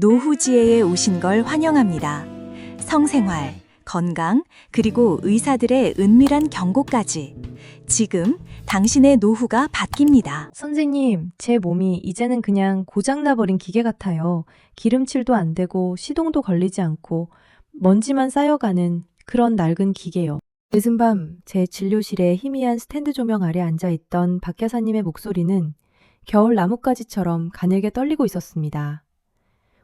노후지혜에 오신 걸 환영합니다. 성생활, 건강, 그리고 의사들의 은밀한 경고까지. 지금 당신의 노후가 바뀝니다. 선생님, 제 몸이 이제는 그냥 고장나버린 기계 같아요. 기름칠도 안 되고 시동도 걸리지 않고 먼지만 쌓여가는 그런 낡은 기계요. 늦은 밤 제 진료실에 희미한 스탠드 조명 아래 앉아있던 박 여사님의 목소리는 겨울 나뭇가지처럼 가늘게 떨리고 있었습니다.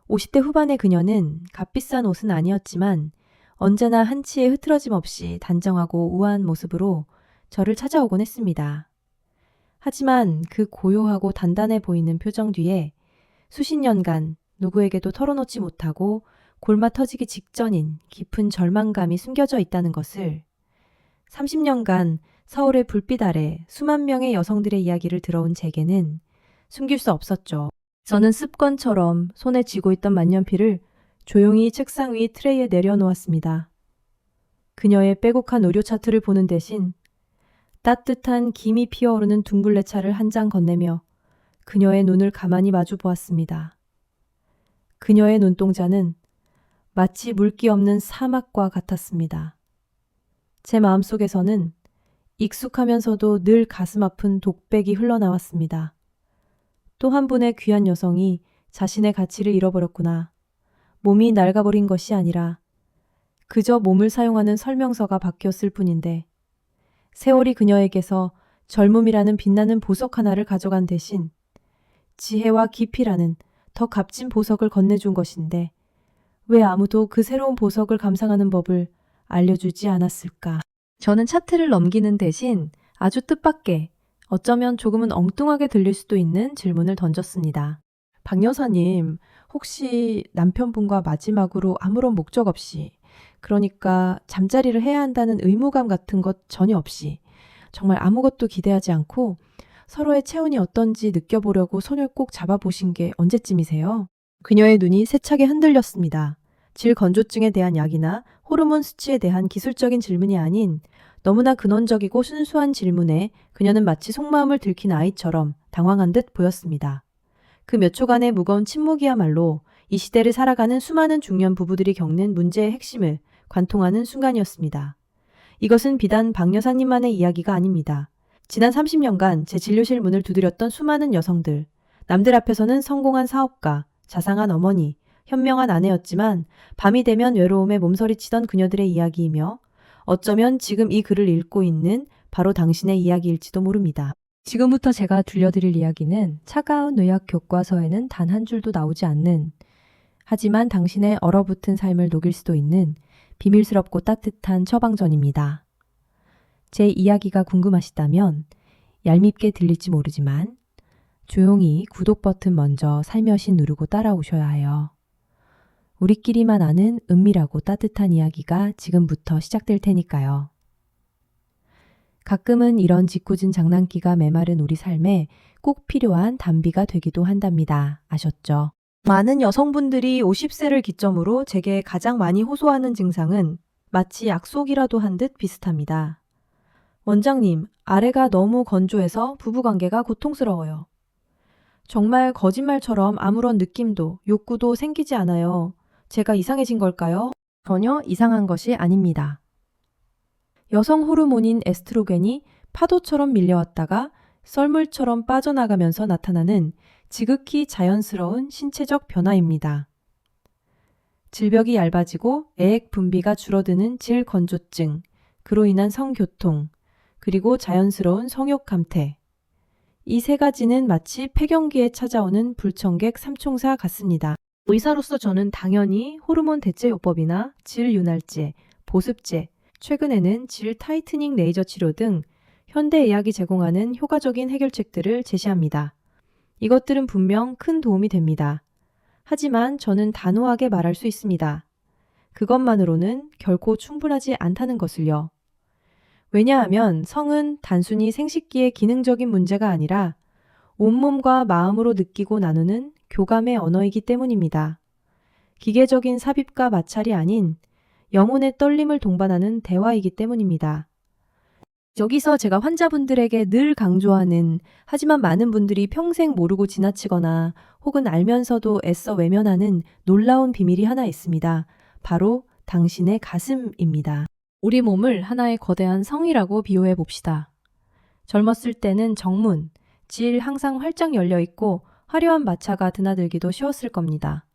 50대 후반의 그녀는 값비싼 옷은 아니었지만 언제나 한치의 흐트러짐 없이 단정하고 우아한 모습으로 저를 찾아오곤 했습니다. 하지만 그 고요하고 단단해 보이는 표정 뒤에 수십 년간 누구에게도 털어놓지 못하고 골마 터지기 직전인 깊은 절망감이 숨겨져 있다는 것을 30년간 서울의 불빛 아래 수만 명의 여성들의 이야기를 들어온 제게는 숨길 수 없었죠. 저는 습관처럼 손에 쥐고 있던 만년필을 조용히 책상 위 트레이에 내려놓았습니다. 그녀의 빼곡한 의료 차트를 보는 대신 따뜻한 김이 피어오르는 둥글레차를 한 장 건네며 그녀의 눈을 가만히 마주 보았습니다. 그녀의 눈동자는 마치 물기 없는 사막과 같았습니다. 제 마음속에서는 익숙하면서도 늘 가슴 아픈 독백이 흘러나왔습니다. 또 한 분의 귀한 여성이 자신의 가치를 잃어버렸구나. 몸이 낡아버린 것이 아니라 그저 몸을 사용하는 설명서가 바뀌었을 뿐인데 세월이 그녀에게서 젊음이라는 빛나는 보석 하나를 가져간 대신 지혜와 깊이라는 더 값진 보석을 건네준 것인데 왜 아무도 그 새로운 보석을 감상하는 법을 알려주지 않았을까? 저는 차트를 넘기는 대신 아주 뜻밖의 어쩌면 조금은 엉뚱하게 들릴 수도 있는 질문을 던졌습니다. 박 여사님, 혹시 남편분과 마지막으로 아무런 목적 없이, 그러니까 잠자리를 해야 한다는 의무감 같은 것 전혀 없이, 정말 아무것도 기대하지 않고 서로의 체온이 어떤지 느껴보려고 손을 꼭 잡아보신 게 언제쯤이세요? 그녀의 눈이 세차게 흔들렸습니다. 질 건조증에 대한 약이나 호르몬 수치에 대한 기술적인 질문이 아닌 너무나 근원적이고 순수한 질문에 그녀는 마치 속마음을 들킨 아이처럼 당황한 듯 보였습니다. 그 몇 초간의 무거운 침묵이야말로 이 시대를 살아가는 수많은 중년 부부들이 겪는 문제의 핵심을 관통하는 순간이었습니다. 이것은 비단 박 여사님만의 이야기가 아닙니다. 지난 30년간 제 진료실 문을 두드렸던 수많은 여성들, 남들 앞에서는 성공한 사업가, 자상한 어머니, 현명한 아내였지만 밤이 되면 외로움에 몸서리치던 그녀들의 이야기이며 어쩌면 지금 이 글을 읽고 있는 바로 당신의 이야기일지도 모릅니다. 지금부터 제가 들려드릴 이야기는 차가운 의학 교과서에는 단 한 줄도 나오지 않는, 하지만 당신의 얼어붙은 삶을 녹일 수도 있는 비밀스럽고 따뜻한 처방전입니다. 제 이야기가 궁금하시다면 얄밉게 들릴지 모르지만 조용히 구독 버튼 먼저 살며시 누르고 따라오셔야 해요. 우리끼리만 아는 은밀하고 따뜻한 이야기가 지금부터 시작될 테니까요. 가끔은 이런 짓궂은 장난기가 메마른 우리 삶에 꼭 필요한 단비가 되기도 한답니다. 아셨죠? 많은 여성분들이 50세를 기점으로 제게 가장 많이 호소하는 증상은 마치 약속이라도 한 듯 비슷합니다. 원장님, 아래가 너무 건조해서 부부관계가 고통스러워요. 정말 거짓말처럼 아무런 느낌도 욕구도 생기지 않아요. 제가 이상해진 걸까요? 전혀 이상한 것이 아닙니다. 여성 호르몬인 에스트로겐이 파도처럼 밀려왔다가 썰물처럼 빠져나가면서 나타나는 지극히 자연스러운 신체적 변화입니다. 질벽이 얇아지고 애액 분비가 줄어드는 질건조증, 그로 인한 성교통, 그리고 자연스러운 성욕 감퇴. 이 세 가지는 마치 폐경기에 찾아오는 불청객 삼총사 같습니다. 의사로서 저는 당연히 호르몬 대체요법이나 질윤활제, 보습제, 최근에는 질 타이트닝 레이저 치료 등 현대의학이 제공하는 효과적인 해결책들을 제시합니다. 이것들은 분명 큰 도움이 됩니다. 하지만 저는 단호하게 말할 수 있습니다. 그것만으로는 결코 충분하지 않다는 것을요. 왜냐하면 성은 단순히 생식기의 기능적인 문제가 아니라 온몸과 마음으로 느끼고 나누는 교감의 언어이기 때문입니다. 기계적인 삽입과 마찰이 아닌 영혼의 떨림을 동반하는 대화이기 때문입니다. 여기서 제가 환자분들에게 늘 강조하는, 하지만 많은 분들이 평생 모르고 지나치거나 혹은 알면서도 애써 외면하는 놀라운 비밀이 하나 있습니다. 바로 당신의 가슴입니다. 우리 몸을 하나의 거대한 성이라고 비유해 봅시다. 젊었을 때는 정문, 질 항상 활짝 열려 있고 화려한 마차가 드나들기도 쉬웠을 겁니다.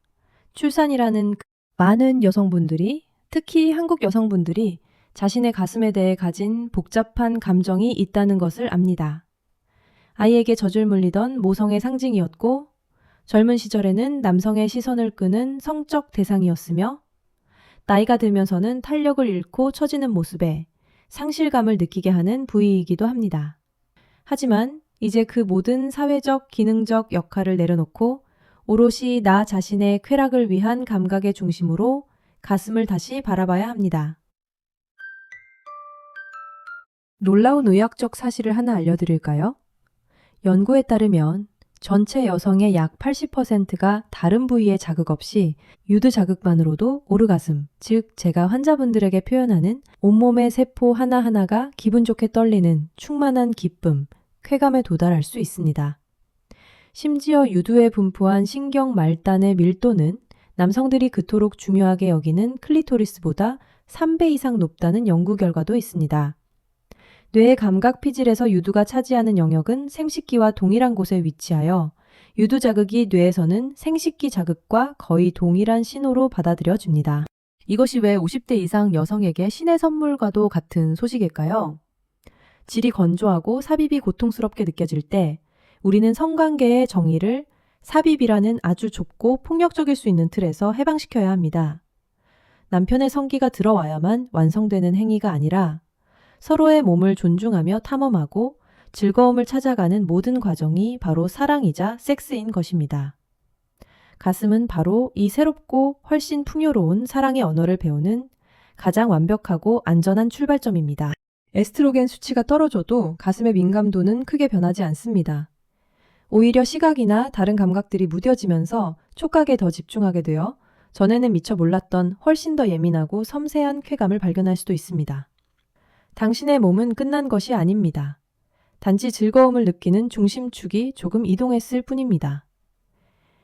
출산이라는 많은 여성분들이, 특히 한국 여성분들이 자신의 가슴에 대해 가진 복잡한 감정이 있다는 것을 압니다. 아이에게 젖을 물리던 모성의 상징이었고, 젊은 시절에는 남성의 시선을 끄는 성적 대상이었으며, 나이가 들면서는 탄력을 잃고 처지는 모습에 상실감을 느끼게 하는 부위이기도 합니다. 하지만 이제 그 모든 사회적, 기능적 역할을 내려놓고 오롯이 나 자신의 쾌락을 위한 감각의 중심으로 가슴을 다시 바라봐야 합니다. 놀라운 의학적 사실을 하나 알려드릴까요? 연구에 따르면 전체 여성의 약 80%가 다른 부위의 자극 없이 유두 자극만으로도 오르가슴, 즉 제가 환자분들에게 표현하는 온몸의 세포 하나하나가 기분 좋게 떨리는 충만한 기쁨, 쾌감에 도달할 수 있습니다. 심지어 유두에 분포한 신경 말단의 밀도는 남성들이 그토록 중요하게 여기는 클리토리스보다 3배 이상 높다는 연구 결과도 있습니다. 뇌의 감각 피질에서 유두가 차지하는 영역은 생식기와 동일한 곳에 위치하여 유두 자극이 뇌에서는 생식기 자극과 거의 동일한 신호로 받아들여집니다. 이것이 왜 50대 이상 여성에게 신의 선물과도 같은 소식일까요? 질이 건조하고 삽입이 고통스럽게 느껴질 때 우리는 성관계의 정의를 삽입이라는 아주 좁고 폭력적일 수 있는 틀에서 해방시켜야 합니다. 남편의 성기가 들어와야만 완성되는 행위가 아니라 서로의 몸을 존중하며 탐험하고 즐거움을 찾아가는 모든 과정이 바로 사랑이자 섹스인 것입니다. 가슴은 바로 이 새롭고 훨씬 풍요로운 사랑의 언어를 배우는 가장 완벽하고 안전한 출발점입니다. 에스트로겐 수치가 떨어져도 가슴의 민감도는 크게 변하지 않습니다. 오히려 시각이나 다른 감각들이 무뎌지면서 촉각에 더 집중하게 되어 전에는 미처 몰랐던 훨씬 더 예민하고 섬세한 쾌감을 발견할 수도 있습니다. 당신의 몸은 끝난 것이 아닙니다. 단지 즐거움을 느끼는 중심축이 조금 이동했을 뿐입니다.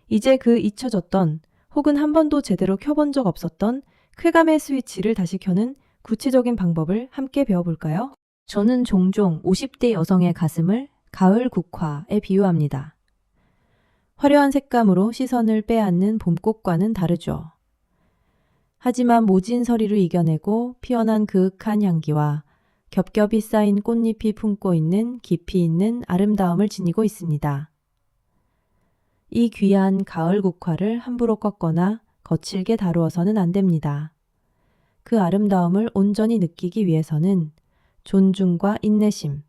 이제 그 잊혀졌던 혹은 한 번도 제대로 켜본 적 없었던 쾌감의 스위치를 다시 켜는 구체적인 방법을 함께 배워볼까요? 저는 종종 50대 여성의 가슴을 가을 국화에 비유합니다. 화려한 색감으로 시선을 빼앗는 봄꽃과는 다르죠. 하지만 모진 서리를 이겨내고 피어난 그윽한 향기와 겹겹이 쌓인 꽃잎이 품고 있는 깊이 있는 아름다움을 지니고 있습니다. 이 귀한 가을 국화를 함부로 꺾거나 거칠게 다루어서는 안 됩니다. 그 아름다움을 온전히 느끼기 위해서는 존중과 인내심,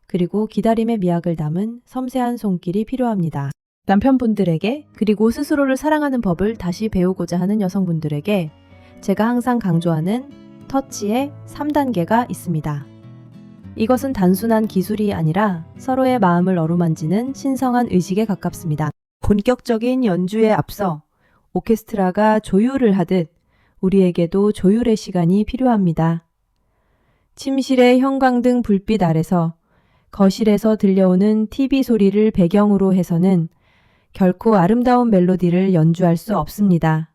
그리고 기다림의 미학을 담은 섬세한 손길이 필요합니다. 남편분들에게, 그리고 스스로를 사랑하는 법을 다시 배우고자 하는 여성분들에게 제가 항상 강조하는 터치의 3단계가 있습니다. 이것은 단순한 기술이 아니라 서로의 마음을 어루만지는 신성한 의식에 가깝습니다. 본격적인 연주에 앞서 오케스트라가 조율을 하듯 우리에게도 조율의 시간이 필요합니다. 침실의 형광등 불빛 아래서 거실에서 들려오는 TV 소리를 배경으로 해서는 결코 아름다운 멜로디를 연주할 수 없습니다.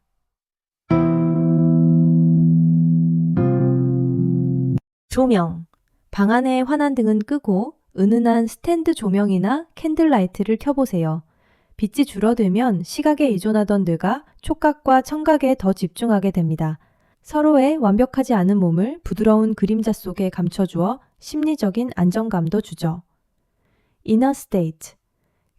조명. 방 안의 환한 등은 끄고 은은한 스탠드 조명이나 캔들라이트를 켜보세요. 빛이 줄어들면 시각에 의존하던 뇌가 촉각과 청각에 더 집중하게 됩니다. 서로의 완벽하지 않은 몸을 부드러운 그림자 속에 감춰주어 심리적인 안정감도 주죠. Inner State.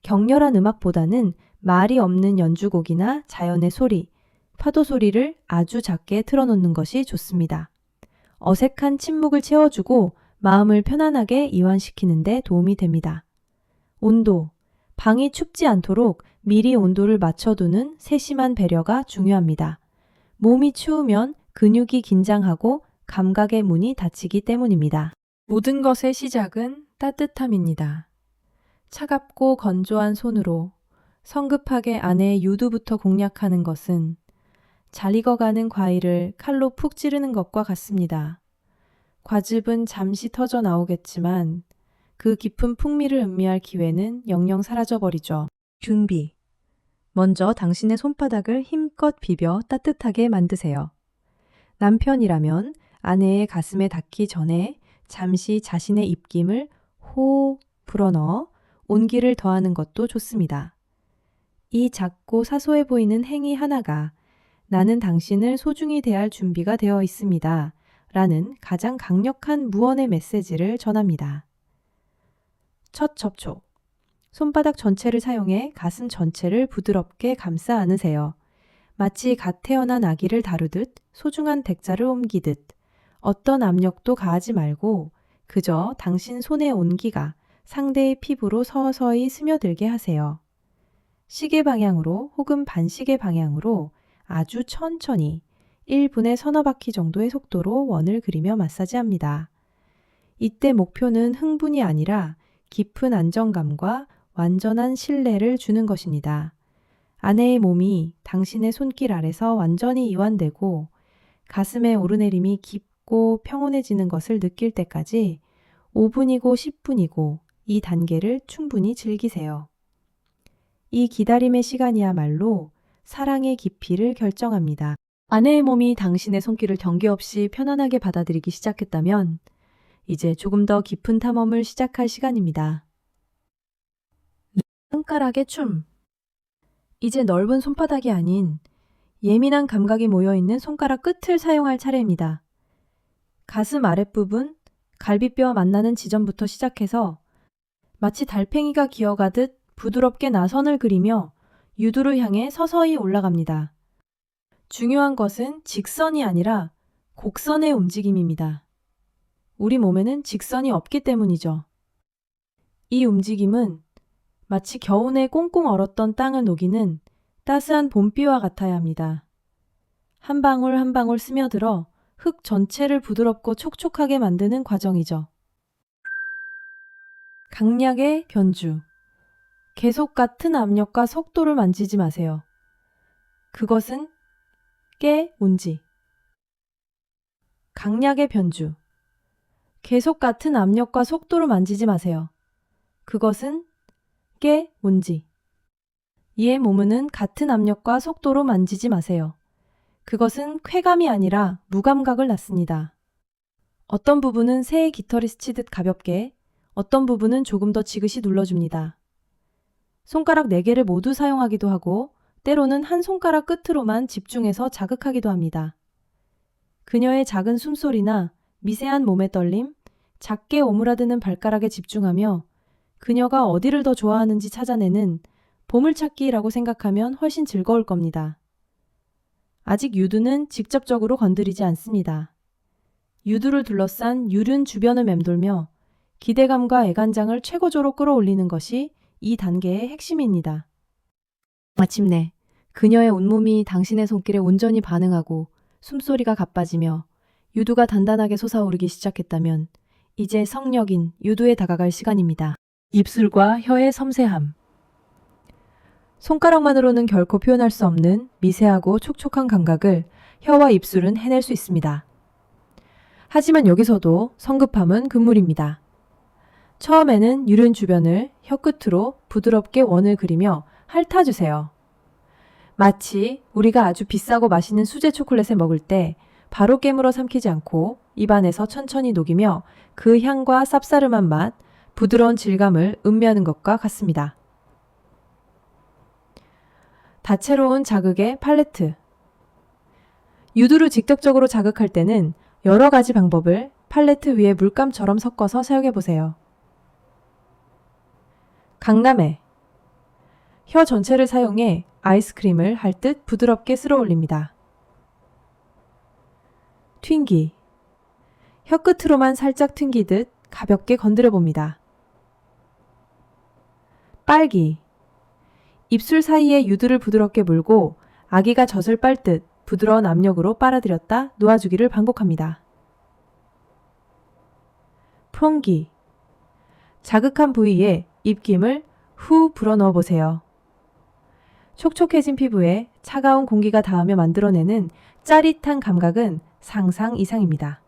격렬한 음악보다는 말이 없는 연주곡이나 자연의 소리, 파도 소리를 아주 작게 틀어놓는 것이 좋습니다. 어색한 침묵을 채워주고 마음을 편안하게 이완시키는 데 도움이 됩니다. 온도. 방이 춥지 않도록 미리 온도를 맞춰두는 세심한 배려가 중요합니다. 몸이 추우면 근육이 긴장하고 감각의 문이 닫히기 때문입니다. 모든 것의 시작은 따뜻함입니다. 차갑고 건조한 손으로 성급하게 아내의 유두부터 공략하는 것은 잘 익어가는 과일을 칼로 푹 찌르는 것과 같습니다. 과즙은 잠시 터져 나오겠지만 그 깊은 풍미를 음미할 기회는 영영 사라져버리죠. 준비. 먼저 당신의 손바닥을 힘껏 비벼 따뜻하게 만드세요. 남편이라면 아내의 가슴에 닿기 전에 잠시 자신의 입김을 호 불어넣어 온기를 더하는 것도 좋습니다. 이 작고 사소해 보이는 행위 하나가 나는 당신을 소중히 대할 준비가 되어 있습니다. 라는 가장 강력한 무언의 메시지를 전합니다. 첫 접촉. 손바닥 전체를 사용해 가슴 전체를 부드럽게 감싸 안으세요. 마치 갓 태어난 아기를 다루듯 소중한 대자를 옮기듯 어떤 압력도 가하지 말고 그저 당신 손의 온기가 상대의 피부로 서서히 스며들게 하세요. 시계 방향으로 혹은 반시계 방향으로 아주 천천히 1분에 서너 바퀴 정도의 속도로 원을 그리며 마사지합니다. 이때 목표는 흥분이 아니라 깊은 안정감과 완전한 신뢰를 주는 것입니다. 아내의 몸이 당신의 손길 아래서 완전히 이완되고 가슴의 오르내림이 깊고 평온해지는 것을 느낄 때까지 5분이고 10분이고 이 단계를 충분히 즐기세요. 이 기다림의 시간이야말로 사랑의 깊이를 결정합니다. 아내의 몸이 당신의 손길을 경계 없이 편안하게 받아들이기 시작했다면 이제 조금 더 깊은 탐험을 시작할 시간입니다. 손가락의 춤. 이제 넓은 손바닥이 아닌 예민한 감각이 모여있는 손가락 끝을 사용할 차례입니다. 가슴 아랫부분, 갈비뼈와 만나는 지점부터 시작해서 마치 달팽이가 기어가듯 부드럽게 나선을 그리며 유두를 향해 서서히 올라갑니다. 중요한 것은 직선이 아니라 곡선의 움직임입니다. 우리 몸에는 직선이 없기 때문이죠. 이 움직임은 마치 겨우내 꽁꽁 얼었던 땅을 녹이는 따스한 봄비와 같아야 합니다. 한 방울 한 방울 스며들어 흙 전체를 부드럽고 촉촉하게 만드는 과정이죠. 강약의 변주. 계속 같은 압력과 속도를 만지지 마세요. 그것은 깨운지. 강약의 변주. 계속 같은 압력과 속도를 만지지 마세요. 그것은 깨운지. 이의 몸은 같은 압력과 속도로 만지지 마세요. 그것은 쾌감이 아니라 무감각을 낳습니다. 어떤 부분은 새의 깃털이 스치듯 가볍게, 어떤 부분은 조금 더 지그시 눌러줍니다. 손가락 4개를 모두 사용하기도 하고 때로는 한 손가락 끝으로만 집중해서 자극하기도 합니다. 그녀의 작은 숨소리나 미세한 몸의 떨림, 작게 오므라드는 발가락에 집중하며 그녀가 어디를 더 좋아하는지 찾아내는 보물찾기라고 생각하면 훨씬 즐거울 겁니다. 아직 유두는 직접적으로 건드리지 않습니다. 유두를 둘러싼 유륜 주변을 맴돌며 기대감과 애간장을 최고조로 끌어올리는 것이 이 단계의 핵심입니다. 마침내 그녀의 온몸이 당신의 손길에 온전히 반응하고 숨소리가 가빠지며 유두가 단단하게 솟아오르기 시작했다면 이제 성력인 유두에 다가갈 시간입니다. 입술과 혀의 섬세함. 손가락만으로는 결코 표현할 수 없는 미세하고 촉촉한 감각을 혀와 입술은 해낼 수 있습니다. 하지만 여기서도 성급함은 금물입니다. 처음에는 유륜 주변을 혀 끝으로 부드럽게 원을 그리며 핥아주세요. 마치 우리가 아주 비싸고 맛있는 수제 초콜릿을 먹을 때 바로 깨물어 삼키지 않고 입안에서 천천히 녹이며 그 향과 쌉싸름한 맛, 부드러운 질감을 음미하는 것과 같습니다. 다채로운 자극의 팔레트. 유두를 직접적으로 자극할 때는 여러 가지 방법을 팔레트 위에 물감처럼 섞어서 사용해보세요. 강남해. 혀 전체를 사용해 아이스크림을 할 듯 부드럽게 쓸어 올립니다. 튕기. 혀 끝으로만 살짝 튕기듯 가볍게 건드려 봅니다. 빨기. 입술 사이에 유두를 부드럽게 물고 아기가 젖을 빨듯 부드러운 압력으로 빨아들였다 놓아주기를 반복합니다. 프롱기. 자극한 부위에 입김을 후 불어넣어 보세요. 촉촉해진 피부에 차가운 공기가 닿으며 만들어내는 짜릿한 감각은 상상 이상입니다.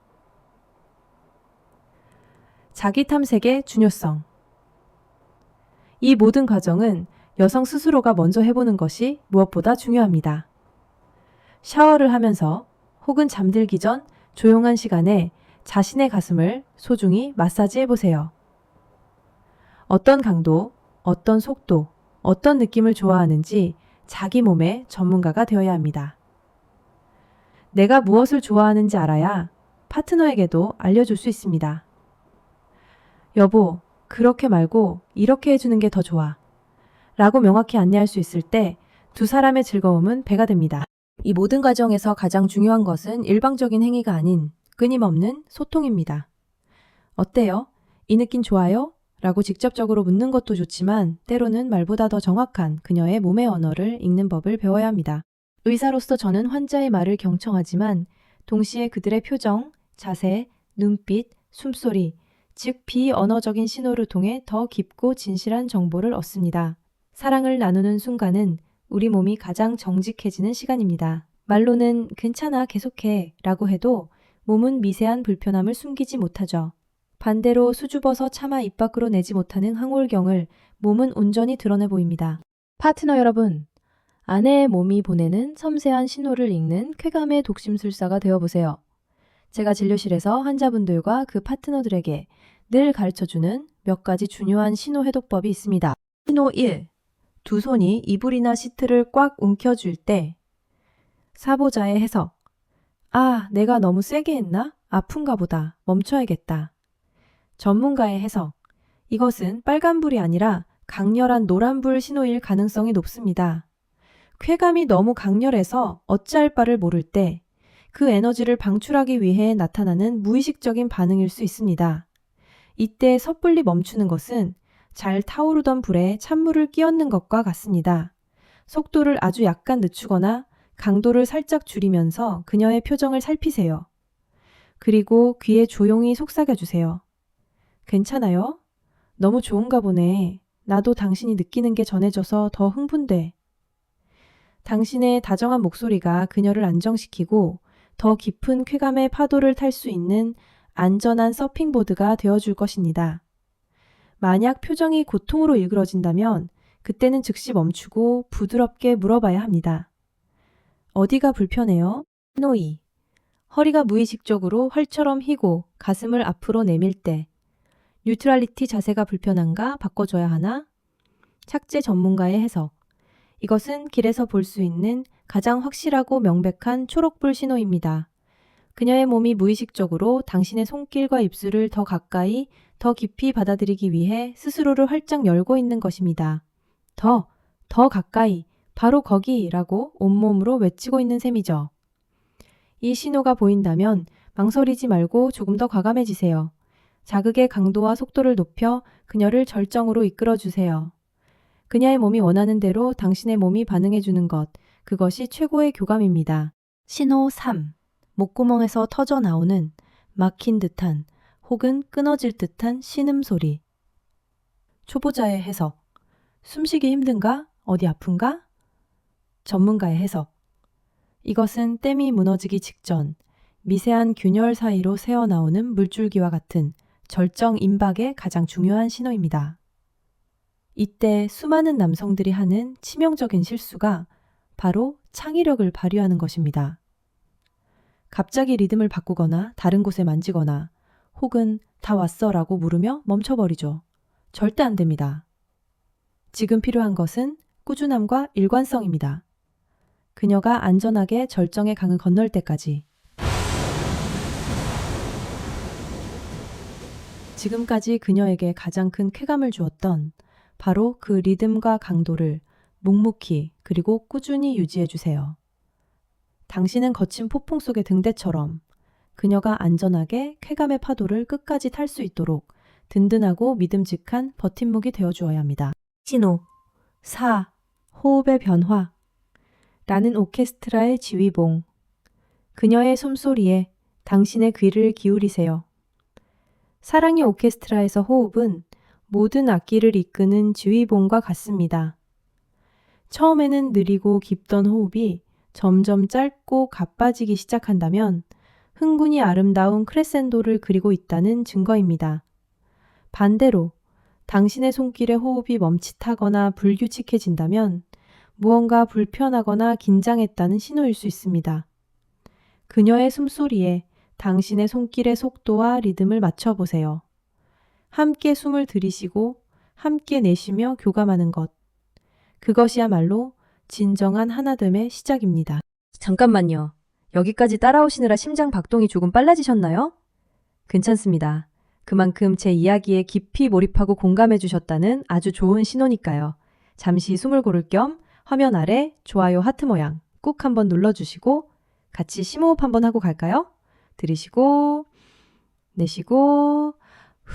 자기 탐색의 중요성. 이 모든 과정은 여성 스스로가 먼저 해보는 것이 무엇보다 중요합니다. 샤워를 하면서 혹은 잠들기 전 조용한 시간에 자신의 가슴을 소중히 마사지해 보세요. 어떤 강도, 어떤 속도, 어떤 느낌을 좋아하는지 자기 몸의 전문가가 되어야 합니다. 내가 무엇을 좋아하는지 알아야 파트너에게도 알려줄 수 있습니다. 여보, 그렇게 말고 이렇게 해주는 게 더 좋아. 라고 명확히 안내할 수 있을 때 두 사람의 즐거움은 배가 됩니다. 이 모든 과정에서 가장 중요한 것은 일방적인 행위가 아닌 끊임없는 소통입니다. 어때요? 이 느낌 좋아요? 라고 직접적으로 묻는 것도 좋지만 때로는 말보다 더 정확한 그녀의 몸의 언어를 읽는 법을 배워야 합니다. 의사로서 저는 환자의 말을 경청하지만 동시에 그들의 표정, 자세, 눈빛, 숨소리, 즉 비언어적인 신호를 통해 더 깊고 진실한 정보를 얻습니다. 사랑을 나누는 순간은 우리 몸이 가장 정직해지는 시간입니다. 말로는 괜찮아 계속해 라고 해도 몸은 미세한 불편함을 숨기지 못하죠. 반대로 수줍어서 차마 입 밖으로 내지 못하는 항월경을 몸은 온전히 드러내 보입니다. 파트너 여러분, 아내의 몸이 보내는 섬세한 신호를 읽는 쾌감의 독심술사가 되어보세요. 제가 진료실에서 환자분들과 그 파트너들에게 늘 가르쳐주는 몇 가지 중요한 신호 해독법이 있습니다. 신호 1. 두 손이 이불이나 시트를 꽉 움켜쥘 때 사보자의 해석. 아, 내가 너무 세게 했나? 아픈가 보다. 멈춰야겠다. 전문가의 해석. 이것은 빨간불이 아니라 강렬한 노란불 신호일 가능성이 높습니다. 쾌감이 너무 강렬해서 어찌할 바를 모를 때 그 에너지를 방출하기 위해 나타나는 무의식적인 반응일 수 있습니다. 이때 섣불리 멈추는 것은 잘 타오르던 불에 찬물을 끼얹는 것과 같습니다. 속도를 아주 약간 늦추거나 강도를 살짝 줄이면서 그녀의 표정을 살피세요. 그리고 귀에 조용히 속삭여주세요. 괜찮아요? 너무 좋은가 보네. 나도 당신이 느끼는 게 전해져서 더 흥분돼. 당신의 다정한 목소리가 그녀를 안정시키고 더 깊은 쾌감의 파도를 탈 수 있는 안전한 서핑보드가 되어줄 것입니다. 만약 표정이 고통으로 일그러진다면 그때는 즉시 멈추고 부드럽게 물어봐야 합니다. 어디가 불편해요? 신호 2. 허리가 무의식적으로 활처럼 휘고 가슴을 앞으로 내밀 때 뉴트럴리티 자세가 불편한가 바꿔줘야 하나? 착제 전문가의 해석. 이것은 길에서 볼 수 있는 가장 확실하고 명백한 초록불 신호입니다. 그녀의 몸이 무의식적으로 당신의 손길과 입술을 더 가까이, 더 깊이 받아들이기 위해 스스로를 활짝 열고 있는 것입니다. 더 가까이, 바로 거기라고 온몸으로 외치고 있는 셈이죠. 이 신호가 보인다면 망설이지 말고 조금 더 과감해지세요. 자극의 강도와 속도를 높여 그녀를 절정으로 이끌어주세요. 그녀의 몸이 원하는 대로 당신의 몸이 반응해주는 것, 그것이 최고의 교감입니다. 신호 3. 목구멍에서 터져 나오는 막힌 듯한 혹은 끊어질 듯한 신음소리. 초보자의 해석. 숨쉬기 힘든가? 어디 아픈가? 전문가의 해석. 이것은 댐이 무너지기 직전 미세한 균열 사이로 새어나오는 물줄기와 같은 절정 임박의 가장 중요한 신호입니다. 이때 수많은 남성들이 하는 치명적인 실수가 바로 창의력을 발휘하는 것입니다. 갑자기 리듬을 바꾸거나 다른 곳에 만지거나 혹은 다 왔어 라고 물으며 멈춰버리죠. 절대 안 됩니다. 지금 필요한 것은 꾸준함과 일관성입니다. 그녀가 안전하게 절정의 강을 건널 때까지. 지금까지 그녀에게 가장 큰 쾌감을 주었던 바로 그 리듬과 강도를 묵묵히 그리고 꾸준히 유지해 주세요. 당신은 거친 폭풍 속의 등대처럼 그녀가 안전하게 쾌감의 파도를 끝까지 탈 수 있도록 든든하고 믿음직한 버팀목이 되어 주어야 합니다. 신호 4. 호흡의 변화. 라는 오케스트라의 지휘봉. 그녀의 숨소리에 당신의 귀를 기울이세요. 사랑의 오케스트라에서 호흡은 모든 악기를 이끄는 지휘봉과 같습니다. 처음에는 느리고 깊던 호흡이 점점 짧고 가빠지기 시작한다면 흥분이 아름다운 크레센도를 그리고 있다는 증거입니다. 반대로 당신의 손길에 호흡이 멈칫하거나 불규칙해진다면 무언가 불편하거나 긴장했다는 신호일 수 있습니다. 그녀의 숨소리에 당신의 손길의 속도와 리듬을 맞춰보세요. 함께 숨을 들이쉬고 함께 내쉬며 교감하는 것. 그것이야말로 진정한 하나됨의 시작입니다. 잠깐만요. 여기까지 따라오시느라 심장 박동이 조금 빨라지셨나요? 괜찮습니다. 그만큼 제 이야기에 깊이 몰입하고 공감해 주셨다는 아주 좋은 신호니까요. 잠시 숨을 고를 겸 화면 아래 좋아요 하트 모양 꾹 한번 눌러주시고 같이 심호흡 한번 하고 갈까요? 들이쉬고 내쉬고 후.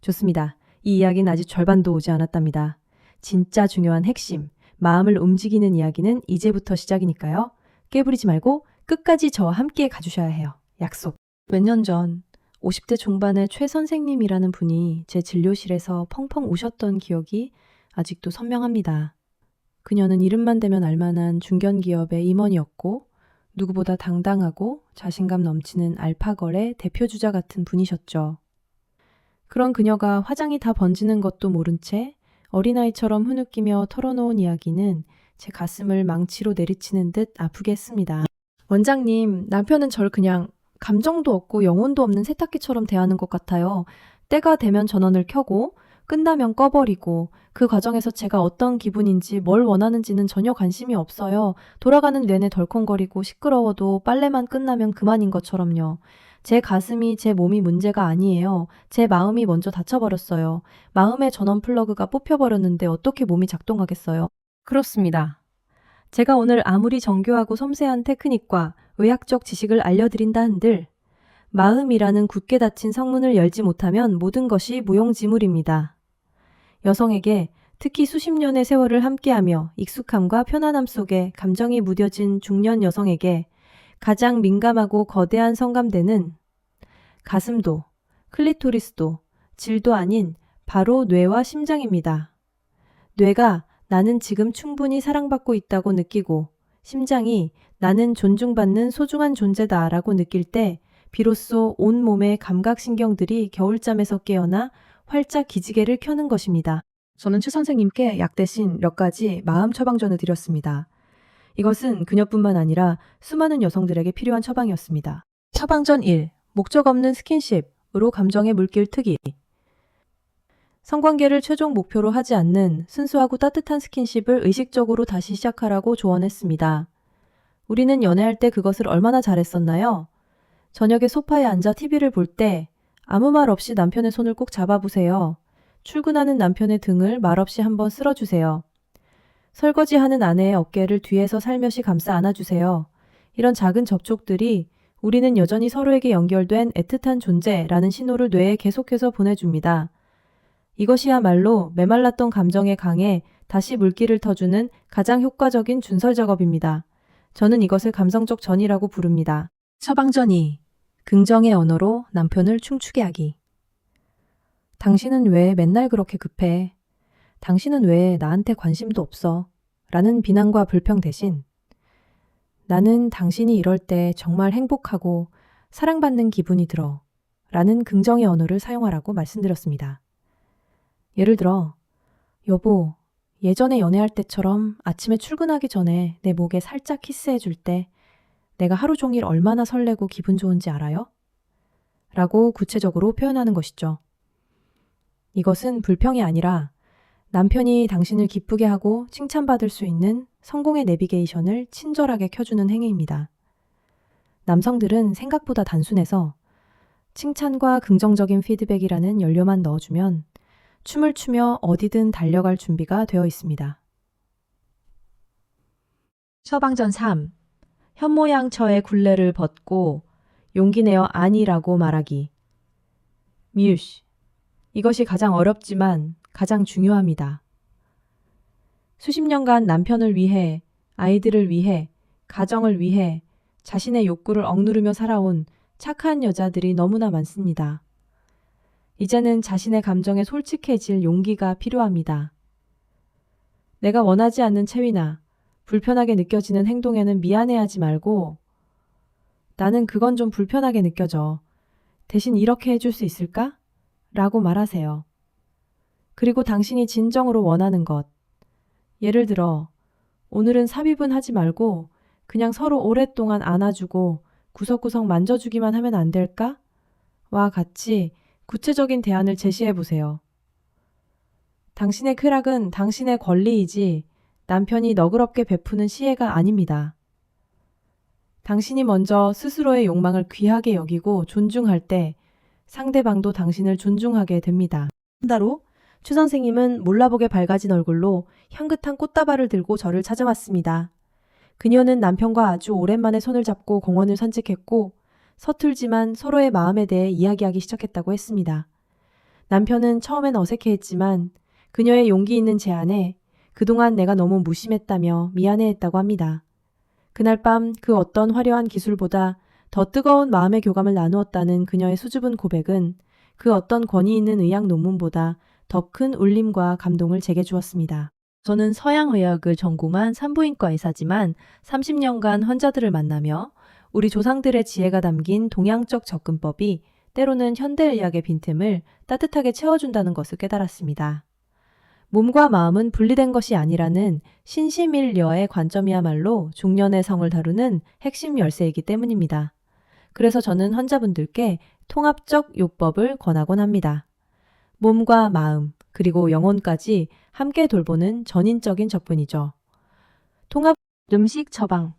좋습니다. 이 이야기는 아직 절반도 오지 않았답니다. 진짜 중요한 핵심, 마음을 움직이는 이야기는 이제부터 시작이니까요. 깨부리지 말고 끝까지 저와 함께 가주셔야 해요. 약속. 몇 년 전 50대 중반의 최 선생님이라는 분이 제 진료실에서 펑펑 우셨던 기억이 아직도 선명합니다. 그녀는 이름만 대면 알만한 중견기업의 임원이었고 누구보다 당당하고 자신감 넘치는 알파걸의 대표주자 같은 분이셨죠. 그런 그녀가 화장이 다 번지는 것도 모른 채 어린아이처럼 흐느끼며 털어놓은 이야기는 제 가슴을 망치로 내리치는 듯 아프게 했습니다. 원장님, 남편은 절 그냥 감정도 없고 영혼도 없는 세탁기처럼 대하는 것 같아요. 때가 되면 전원을 켜고 끝나면 꺼버리고 그 과정에서 제가 어떤 기분인지 뭘 원하는지는 전혀 관심이 없어요. 돌아가는 내내 덜컹거리고 시끄러워도 빨래만 끝나면 그만인 것처럼요. 제 가슴이 제 몸이 문제가 아니에요. 제 마음이 먼저 닫혀버렸어요. 마음의 전원 플러그가 뽑혀버렸는데 어떻게 몸이 작동하겠어요? 그렇습니다. 제가 오늘 아무리 정교하고 섬세한 테크닉과 의학적 지식을 알려드린다 한들 마음이라는 굳게 닫힌 성문을 열지 못하면 모든 것이 무용지물입니다. 여성에게 특히 수십 년의 세월을 함께하며 익숙함과 편안함 속에 감정이 무뎌진 중년 여성에게 가장 민감하고 거대한 성감대는 가슴도 클리토리스도 질도 아닌 바로 뇌와 심장입니다. 뇌가 나는 지금 충분히 사랑받고 있다고 느끼고 심장이 나는 존중받는 소중한 존재다 라고 느낄 때 비로소 온 몸의 감각신경들이 겨울잠에서 깨어나 활짝 기지개를 켜는 것입니다. 저는 최 선생님께 약 대신 몇 가지 마음 처방전을 드렸습니다. 이것은 그녀뿐만 아니라 수많은 여성들에게 필요한 처방이었습니다. 처방전 1. 목적 없는 스킨십으로 감정의 물길 트기. 성관계를 최종 목표로 하지 않는 순수하고 따뜻한 스킨십을 의식적으로 다시 시작하라고 조언했습니다. 우리는 연애할 때 그것을 얼마나 잘했었나요? 저녁에 소파에 앉아 TV를 볼 때 아무 말 없이 남편의 손을 꼭 잡아보세요. 출근하는 남편의 등을 말없이 한번 쓸어주세요. 설거지하는 아내의 어깨를 뒤에서 살며시 감싸 안아주세요. 이런 작은 접촉들이 우리는 여전히 서로에게 연결된 애틋한 존재라는 신호를 뇌에 계속해서 보내줍니다. 이것이야말로 메말랐던 감정의 강에 다시 물기를 터주는 가장 효과적인 준설 작업입니다. 저는 이것을 감성적 전이라고 부릅니다. 처방전 2. 긍정의 언어로 남편을 춤추게 하기. 당신은 왜 맨날 그렇게 급해? 당신은 왜 나한테 관심도 없어? 라는 비난과 불평 대신 나는 당신이 이럴 때 정말 행복하고 사랑받는 기분이 들어 라는 긍정의 언어를 사용하라고 말씀드렸습니다. 예를 들어, 여보, 예전에 연애할 때처럼 아침에 출근하기 전에 내 목에 살짝 키스해 줄 때 내가 하루 종일 얼마나 설레고 기분 좋은지 알아요? 라고 구체적으로 표현하는 것이죠. 이것은 불평이 아니라 남편이 당신을 기쁘게 하고 칭찬받을 수 있는 성공의 내비게이션을 친절하게 켜주는 행위입니다. 남성들은 생각보다 단순해서 칭찬과 긍정적인 피드백이라는 연료만 넣어주면 춤을 추며 어디든 달려갈 준비가 되어 있습니다. 처방전 3. 현모양처의 굴레를 벗고 용기 내어 아니라고 말하기. 미유씨, 이것이 가장 어렵지만 가장 중요합니다. 수십 년간 남편을 위해, 아이들을 위해, 가정을 위해 자신의 욕구를 억누르며 살아온 착한 여자들이 너무나 많습니다. 이제는 자신의 감정에 솔직해질 용기가 필요합니다. 내가 원하지 않는 체위나 불편하게 느껴지는 행동에는 미안해하지 말고 나는 그건 좀 불편하게 느껴져. 대신 이렇게 해줄 수 있을까? 라고 말하세요. 그리고 당신이 진정으로 원하는 것. 예를 들어, 오늘은 삽입은 하지 말고 그냥 서로 오랫동안 안아주고 구석구석 만져주기만 하면 안 될까? 와 같이 구체적인 대안을 제시해 보세요. 당신의 쾌락은 당신의 권리이지 남편이 너그럽게 베푸는 시혜가 아닙니다. 당신이 먼저 스스로의 욕망을 귀하게 여기고 존중할 때 상대방도 당신을 존중하게 됩니다. 한 달 후, 추 선생님은 몰라보게 밝아진 얼굴로 향긋한 꽃다발을 들고 저를 찾아왔습니다. 그녀는 남편과 아주 오랜만에 손을 잡고 공원을 산책했고 서툴지만 서로의 마음에 대해 이야기하기 시작했다고 했습니다. 남편은 처음엔 어색해했지만 그녀의 용기 있는 제안에 그동안 내가 너무 무심했다며 미안해했다고 합니다. 그날 밤 그 어떤 화려한 기술보다 더 뜨거운 마음의 교감을 나누었다는 그녀의 수줍은 고백은 그 어떤 권위 있는 의학 논문보다 더 큰 울림과 감동을 제게 주었습니다. 저는 서양의학을 전공한 산부인과 의사지만 30년간 환자들을 만나며 우리 조상들의 지혜가 담긴 동양적 접근법이 때로는 현대의학의 빈틈을 따뜻하게 채워준다는 것을 깨달았습니다. 몸과 마음은 분리된 것이 아니라는 신시밀려의 관점이야말로 중년의 성을 다루는 핵심 열쇠이기 때문입니다. 그래서 저는 환자분들께 통합적 요법을 권하곤 합니다. 몸과 마음, 그리고 영혼까지 함께 돌보는 전인적인 접근이죠. 통합 음식 처방,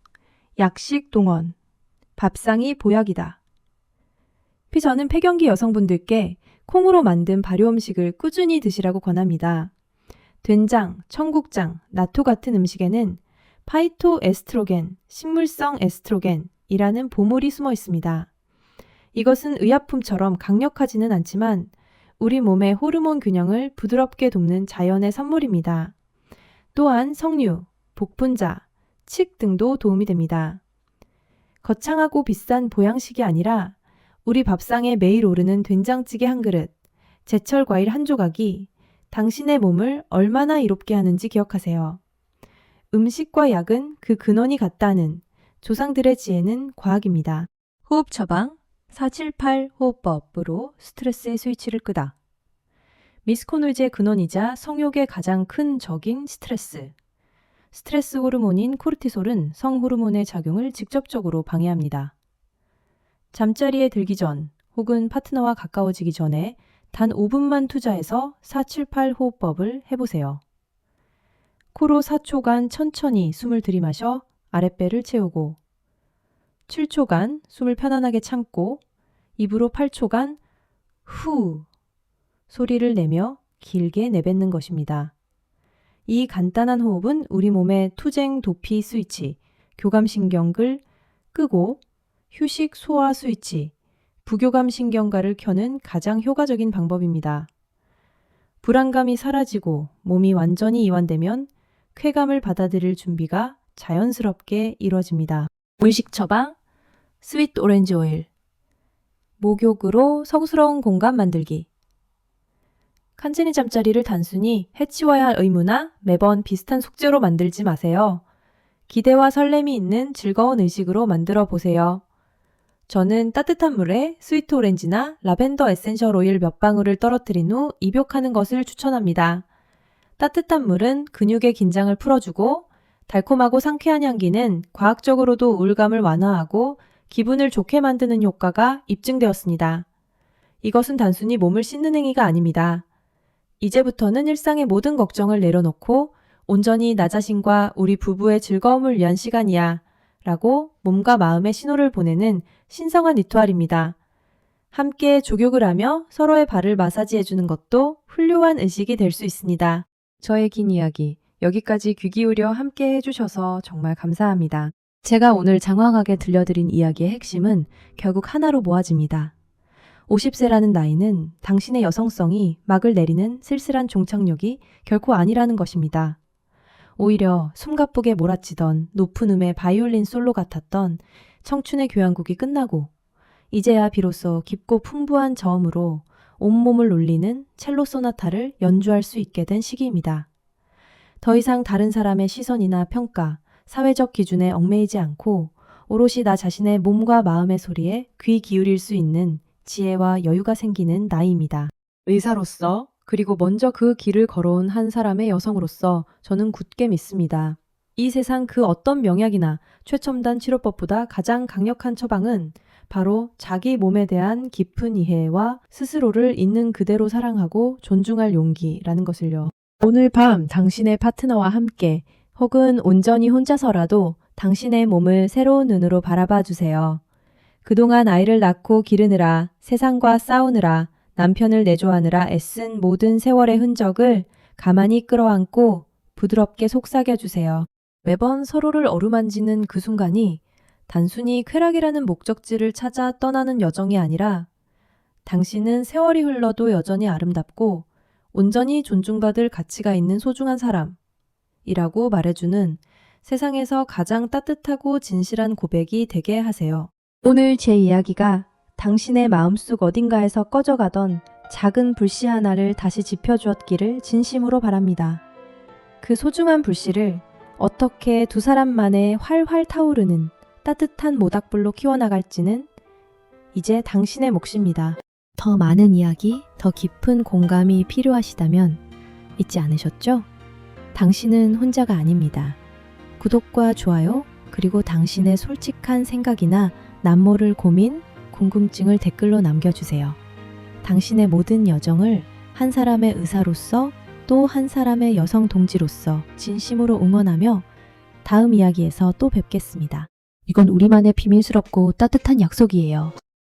약식 동원, 밥상이 보약이다. 저는 폐경기 여성분들께 콩으로 만든 발효 음식을 꾸준히 드시라고 권합니다. 된장, 청국장, 나토 같은 음식에는 파이토에스트로겐, 식물성 에스트로겐이라는 보물이 숨어 있습니다. 이것은 의약품처럼 강력하지는 않지만 우리 몸의 호르몬 균형을 부드럽게 돕는 자연의 선물입니다. 또한 석류, 복분자, 칡 등도 도움이 됩니다. 거창하고 비싼 보양식이 아니라 우리 밥상에 매일 오르는 된장찌개 한 그릇, 제철 과일 한 조각이 당신의 몸을 얼마나 이롭게 하는지 기억하세요. 음식과 약은 그 근원이 같다는 조상들의 지혜는 과학입니다. 호흡 처방 478 호흡법으로 스트레스의 스위치를 끄다. 미스코놀즈의 근원이자 성욕의 가장 큰 적인 스트레스. 스트레스 호르몬인 코르티솔은 성호르몬의 작용을 직접적으로 방해합니다. 잠자리에 들기 전 혹은 파트너와 가까워지기 전에 단 5분만 투자해서 478 호흡법을 해보세요. 코로 4초간 천천히 숨을 들이마셔 아랫배를 채우고 7초간 숨을 편안하게 참고 입으로 8초간 후 소리를 내며 길게 내뱉는 것입니다. 이 간단한 호흡은 우리 몸의 투쟁 도피 스위치, 교감신경을 끄고 휴식 소화 스위치, 부교감 신경가를 켜는 가장 효과적인 방법입니다. 불안감이 사라지고 몸이 완전히 이완되면 쾌감을 받아들일 준비가 자연스럽게 이루어집니다. 무의식 처방, 스윗 오렌지 오일, 목욕으로 성스러운 공간 만들기. 칸제니 잠자리를 단순히 해치워야 할 의무나 매번 비슷한 숙제로 만들지 마세요. 기대와 설렘이 있는 즐거운 의식으로 만들어 보세요. 저는 따뜻한 물에 스위트 오렌지나 라벤더 에센셜 오일 몇 방울을 떨어뜨린 후 입욕하는 것을 추천합니다. 따뜻한 물은 근육의 긴장을 풀어주고 달콤하고 상쾌한 향기는 과학적으로도 우울감을 완화하고 기분을 좋게 만드는 효과가 입증되었습니다. 이것은 단순히 몸을 씻는 행위가 아닙니다. 이제부터는 일상의 모든 걱정을 내려놓고 온전히 나 자신과 우리 부부의 즐거움을 위한 시간이야 라고 몸과 마음의 신호를 보내는 신성한 리투알입니다. 함께 족욕을 하며 서로의 발을 마사지해주는 것도 훌륭한 의식이 될 수 있습니다. 저의 긴 이야기, 여기까지 귀 기울여 함께 해주셔서 정말 감사합니다. 제가 오늘 장황하게 들려드린 이야기의 핵심은 결국 하나로 모아집니다. 50세라는 나이는 당신의 여성성이 막을 내리는 쓸쓸한 종착역이 결코 아니라는 것입니다. 오히려 숨가쁘게 몰아치던 높은 음의 바이올린 솔로 같았던 청춘의 교향곡이 끝나고 이제야 비로소 깊고 풍부한 저음으로 온몸을 울리는 첼로 소나타를 연주할 수 있게 된 시기입니다. 더 이상 다른 사람의 시선이나 평가, 사회적 기준에 얽매이지 않고 오롯이 나 자신의 몸과 마음의 소리에 귀 기울일 수 있는 지혜와 여유가 생기는 나이입니다. 의사로서 그리고 먼저 그 길을 걸어온 한 사람의 여성으로서 저는 굳게 믿습니다. 이 세상 그 어떤 명약이나 최첨단 치료법보다 가장 강력한 처방은 바로 자기 몸에 대한 깊은 이해와 스스로를 있는 그대로 사랑하고 존중할 용기라는 것을요. 오늘 밤 당신의 파트너와 함께 혹은 온전히 혼자서라도 당신의 몸을 새로운 눈으로 바라봐 주세요. 그동안 아이를 낳고 기르느라, 세상과 싸우느라, 남편을 내조하느라 애쓴 모든 세월의 흔적을 가만히 끌어안고 부드럽게 속삭여 주세요. 매번 서로를 어루만지는 그 순간이 단순히 쾌락이라는 목적지를 찾아 떠나는 여정이 아니라 당신은 세월이 흘러도 여전히 아름답고 온전히 존중받을 가치가 있는 소중한 사람이라고 말해주는 세상에서 가장 따뜻하고 진실한 고백이 되게 하세요. 오늘 제 이야기가 당신의 마음속 어딘가에서 꺼져가던 작은 불씨 하나를 다시 지펴주었기를 진심으로 바랍니다. 그 소중한 불씨를 어떻게 두 사람만의 활활 타오르는 따뜻한 모닥불로 키워나갈지는 이제 당신의 몫입니다. 더 많은 이야기, 더 깊은 공감이 필요하시다면 잊지 않으셨죠? 당신은 혼자가 아닙니다. 구독과 좋아요, 그리고 당신의 솔직한 생각이나 남모를 고민, 궁금증을 댓글로 남겨주세요. 당신의 모든 여정을 한 사람의 의사로서 또 한 사람의 여성 동지로서 진심으로 응원하며 다음 이야기에서 또 뵙겠습니다. 이건 우리만의 비밀스럽고 따뜻한 약속이에요.